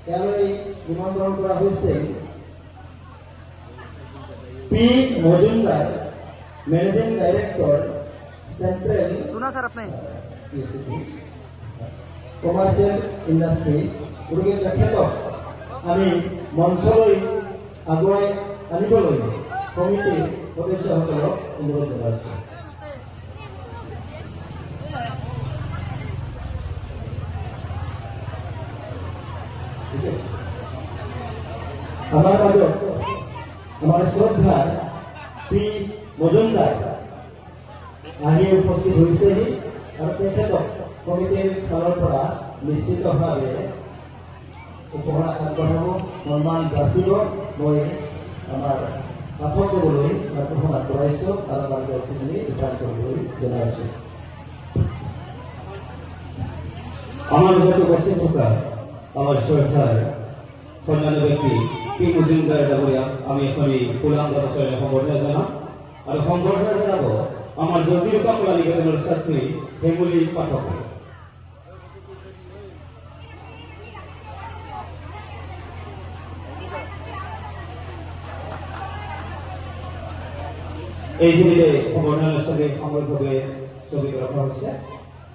ইয়ালৈ নিমন্ত্ৰণ কৰা হৈছে P Majumdar, managing director, central सुना सर आपने কমাৰ্শিয়াল ইন্ডাস্ট্ৰি। গতিকে তেখেতক আমি মঞ্চলৈ আগুৱাই আনিবলৈ কমিটিৰ সদস্যসকলক অনুৰোধ জনাইছোঁ। আমাৰ মাজত আমাৰ শ্ৰদ্ধা পি মজুমদাৰ আহি উপস্থিত হৈছেহি আৰু তেখেতক কমিটিৰ ফালৰ পৰা নিশ্চিতভাৱে উপহাৰ আগবঢ়াব, সন্মান যাচিব। মই আমাৰ কাষত ক'বলৈ মাইক্ৰফোন আগবঢ়াইছোঁ আৰু আমাৰ চিঠি ৰিটাৰ্ণ কৰিবলৈ জনাইছোঁ। আমাৰ যত উপস্থিত থকা আমাৰ শ্ৰদ্ধাৰ সন্মানীয় ব্যক্তি পি মজুমদাৰ ডাঙৰীয়া আমি এখনি কুলাঙ্গত সম্বৰ্ধনা জনাম আৰু সম্বৰ্ধনা জনাব আমাৰ জ্যোতিৰূপা কলা নিকেতনৰ ছাত্ৰী হেমুলী পাঠক। এই দিনে সম্বৰ্ধনা অনুষ্ঠানে সামৰিকভাৱে স্থগিত ৰখা হৈছে।